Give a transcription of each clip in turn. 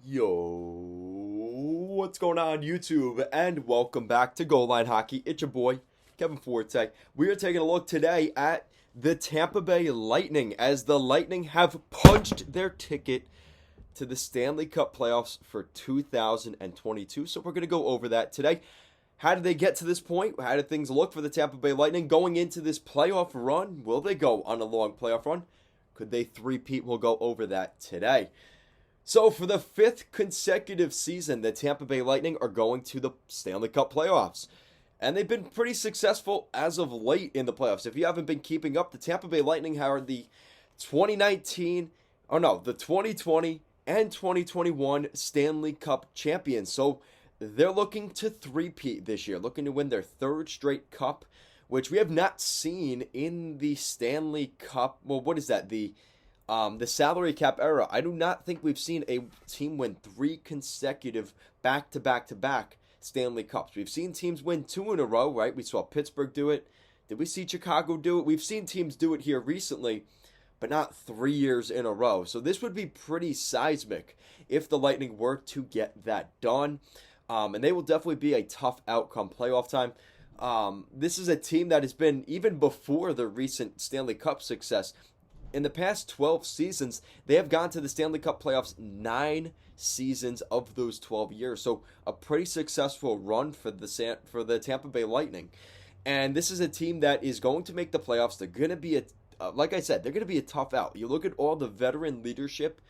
Yo, what's going on YouTube? And welcome back to Goal Line Hockey. It's your boy, Kevin Forte. We are taking a look today at the Tampa Bay Lightning as the Lightning have punched their ticket to the Stanley Cup playoffs for 2022. So we're going to go over that today. How did they get to this point? How did things look for the Tampa Bay Lightning going into this playoff run? Will they go on a long playoff run? Could they three-peat? We'll go over that today. So for the fifth consecutive season, the Tampa Bay Lightning are going to the Stanley Cup playoffs. And they've been pretty successful as of late in the playoffs. If you haven't been keeping up, the Tampa Bay Lightning are the 2020 and 2021 Stanley Cup champions. So they're looking to three-peat this year, looking to win their third straight cup, which we have not seen in the Stanley Cup. Well, what is that? The salary cap era. I do not think we've seen a team win three consecutive back-to-back Stanley Cups. We've seen teams win two in a row, right? We saw Pittsburgh do it. Did we see Chicago do it? We've seen teams do it here recently, but not 3 years in a row. So this would be pretty seismic if the Lightning were to get that done. And they will definitely be a tough outcome playoff time. This is a team that has been, even before the recent Stanley Cup success, in the past 12 seasons, they have gone to the Stanley Cup playoffs 9 seasons of those 12 years. So a pretty successful run for the Tampa Bay Lightning. And this is a team that is going to make the playoffs. They're going to be, like I said, they're going to be a tough out. You look at all the veteran leadership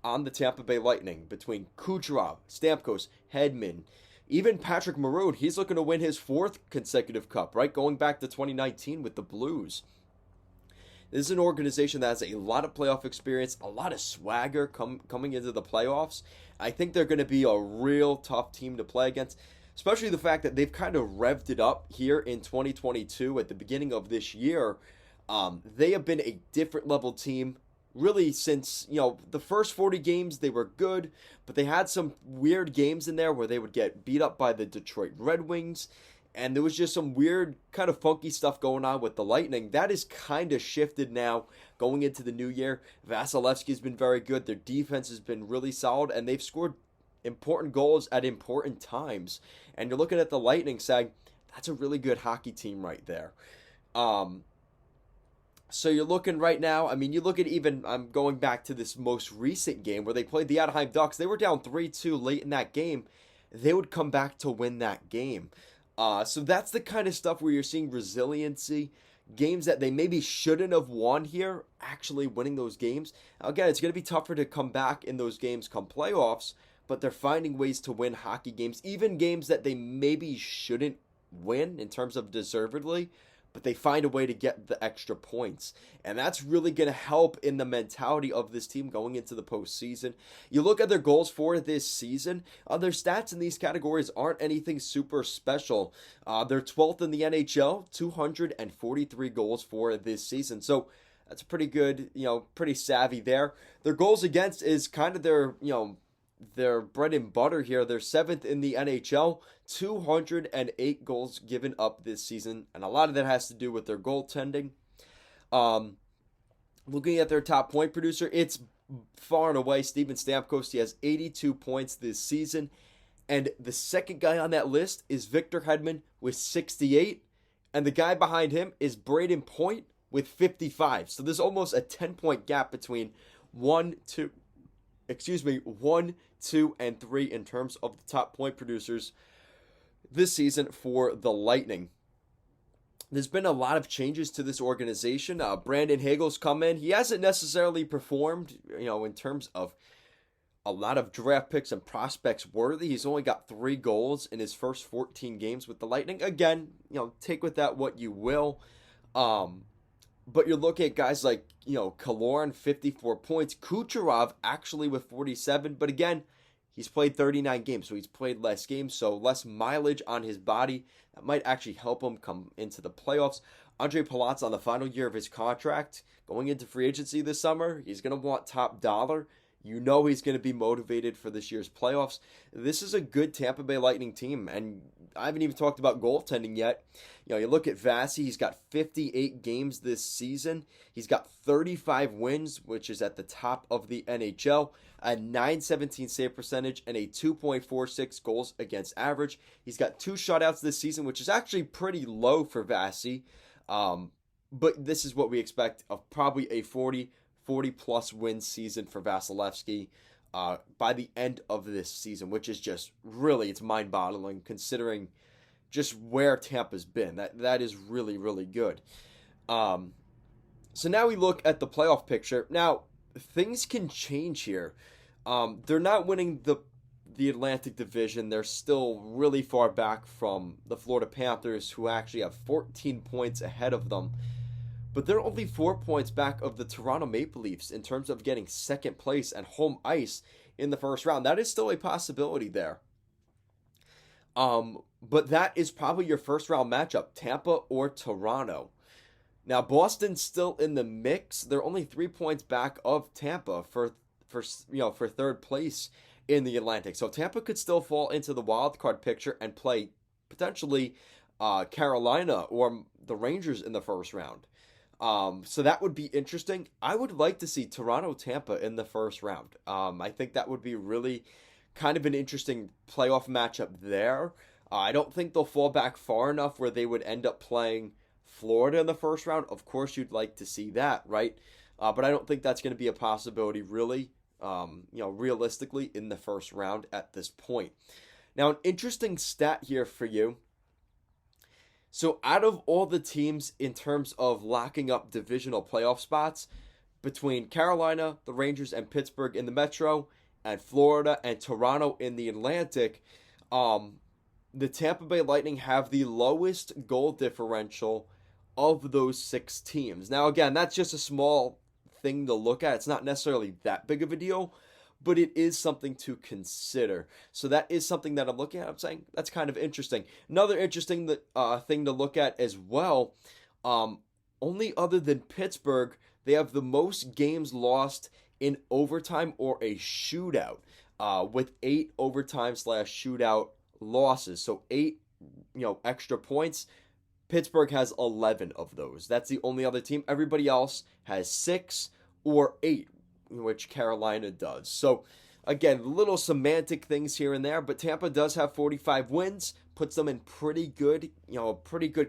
on the Tampa Bay Lightning between Kucherov, Stamkos, Hedman, even Patrick Maroon. He's looking to win his fourth consecutive cup, right? Going back to 2019 with the Blues. This is an organization that has a lot of playoff experience, a lot of swagger coming into the playoffs. I think they're going to be a real tough team to play against, especially the fact that they've kind of revved it up here in 2022 at the beginning of this year. They have been a different level team really since, the first 40 games. They were good, but they had some weird games in there where they would get beat up by the Detroit Red Wings. And there was just some weird, kind of funky stuff going on with the Lightning. That is kind of shifted now going into the new year. Vasilevsky's been very good. Their defense has been really solid, and they've scored important goals at important times. And you're looking at the Lightning saying, that's a really good hockey team right there. So you're looking right now, you look at even, I'm going back to this most recent game where they played the Anaheim Ducks. They were down 3-2 late in that game. They would come back to win that game. So that's the kind of stuff where you're seeing resiliency, games that they maybe shouldn't have won here, actually winning those games. Again, it's going to be tougher to come back in those games come playoffs, but they're finding ways to win hockey games, even games that they maybe shouldn't win in terms of deservedly, but they find a way to get the extra points. And that's really going to help in the mentality of this team going into the postseason. You look at their goals for this season, their stats in these categories aren't anything super special. They're 12th in the NHL, 243 goals for this season. So that's pretty good, pretty savvy there. Their goals against is kind of their bread and butter here. They're 7th in the NHL, 208 goals given up this season, and a lot of that has to do with their goaltending. Looking at their top point producer, it's far and away Steven Stamkos. He has 82 points this season, and the second guy on that list is Victor Hedman with 68, and the guy behind him is Braden Point with 55. So there's almost a 10-point gap between 1, 2, and 3 in terms of the top point producers this season for the Lightning. There's been a lot of changes to this organization. Brandon Hagel's come in. He hasn't necessarily performed, in terms of a lot of draft picks and prospects worthy. He's only got 3 goals in his first 14 games with the Lightning. Again, take with that what you will. But you're looking at guys like, Killorn, 54 points. Kucherov actually with 47. But again, he's played 39 games, so he's played less games, so less mileage on his body. That might actually help him come into the playoffs. Andre Palat's on the final year of his contract. Going into free agency this summer, he's going to want top dollar. He's going to be motivated for this year's playoffs. This is a good Tampa Bay Lightning team, and I haven't even talked about goaltending yet. You know, you look at Vasi, he's got 58 games this season. He's got 35 wins, which is at the top of the NHL, a .917 save percentage, and a 2.46 goals against average. He's got 2 shutouts this season, which is actually pretty low for Vasi. But this is what we expect of probably a 40-plus win season for Vasilevsky by the end of this season, which is just really, it's mind-boggling considering just where Tampa's been. That is really, really good. So now we look at the playoff picture. Now, things can change here. They're not winning the Atlantic Division. They're still really far back from the Florida Panthers, who actually have 14 points ahead of them. But they're only 4 points back of the Toronto Maple Leafs in terms of getting second place and home ice in the first round. That is still a possibility there. But that is probably your first round matchup, Tampa or Toronto. Now, Boston's still in the mix. They're only 3 points back of Tampa for third place in the Atlantic. So Tampa could still fall into the wild card picture and play potentially Carolina or the Rangers in the first round. So that would be interesting. I would like to see Toronto-Tampa in the first round. I think that would be really kind of an interesting playoff matchup there. I don't think they'll fall back far enough where they would end up playing Florida in the first round. Of course, you'd like to see that, right? But I don't think that's going to be a possibility really, realistically in the first round at this point. Now, an interesting stat here for you. So out of all the teams in terms of locking up divisional playoff spots between Carolina, the Rangers, and Pittsburgh in the Metro, and Florida and Toronto in the Atlantic, the Tampa Bay Lightning have the lowest goal differential of those 6 teams. Now, again, that's just a small thing to look at. It's not necessarily that big of a deal, but it is something to consider. So that is something that I'm looking at. I'm saying that's kind of interesting. Another interesting thing to look at as well, only other than Pittsburgh, they have the most games lost in overtime or a shootout, with 8 overtime/shootout losses. So 8, extra points. Pittsburgh has 11 of those. That's the only other team. Everybody else has 6 or 8, which Carolina does. So, again, little semantic things here and there, but Tampa does have 45 wins, puts them in pretty good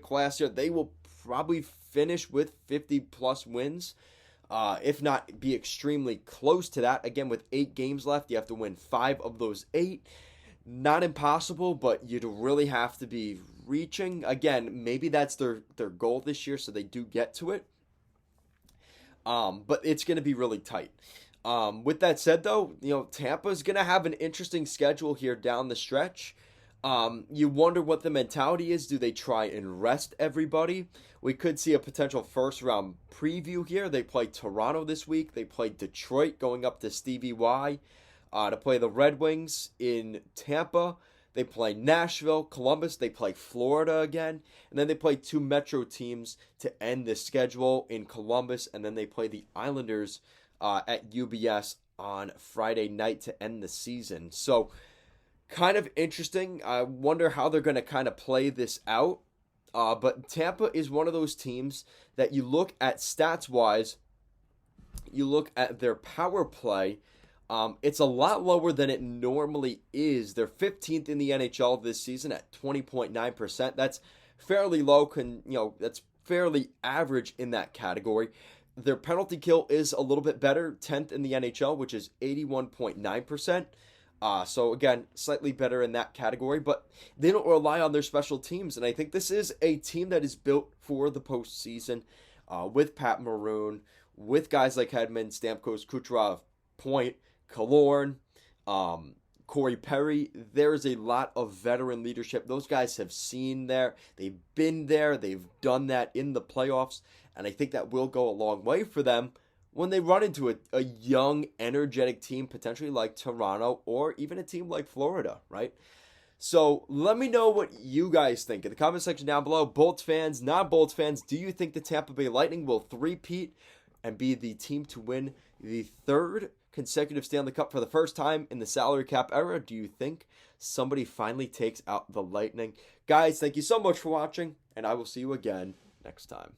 class here. They will probably finish with 50-plus wins, if not be extremely close to that. Again, with 8 games left, you have to win 5 of those 8. Not impossible, but you'd really have to be reaching. Again, maybe that's their goal this year, so they do get to it. But it's going to be really tight. With that said, though, Tampa's going to have an interesting schedule here down the stretch. You wonder what the mentality is. Do they try and rest everybody? We could see a potential first-round preview here. They play Toronto this week. They play Detroit going up to Stevie Y to play the Red Wings in Tampa. They play Nashville, Columbus. They play Florida again. And then they play 2 Metro teams to end the schedule in Columbus. And then they play the Islanders at UBS on Friday night to end the season. So kind of interesting. I wonder how they're going to kind of play this out. But Tampa is one of those teams that you look at stats-wise, you look at their power play, it's a lot lower than it normally is. They're 15th in the NHL this season at 20.9%. That's fairly low, that's fairly average in that category. Their penalty kill is a little bit better, 10th in the NHL, which is 81.9%. So again, slightly better in that category, but they don't rely on their special teams. And I think this is a team that is built for the postseason, with Pat Maroon, with guys like Hedman, Stamkos, Kucherov, Point, Killorn, Corey Perry. There's a lot of veteran leadership. Those guys have seen there. They've been there. They've done that in the playoffs. And I think that will go a long way for them when they run into a young, energetic team, potentially like Toronto or even a team like Florida, right? So let me know what you guys think in the comment section down below. Bolts fans, non-Bolts fans, do you think the Tampa Bay Lightning will three-peat and be the team to win the 3rd consecutive Stanley Cup for the first time in the salary cap era. Do you think somebody finally takes out the Lightning? Guys, thank you so much for watching, and I will see you again next time.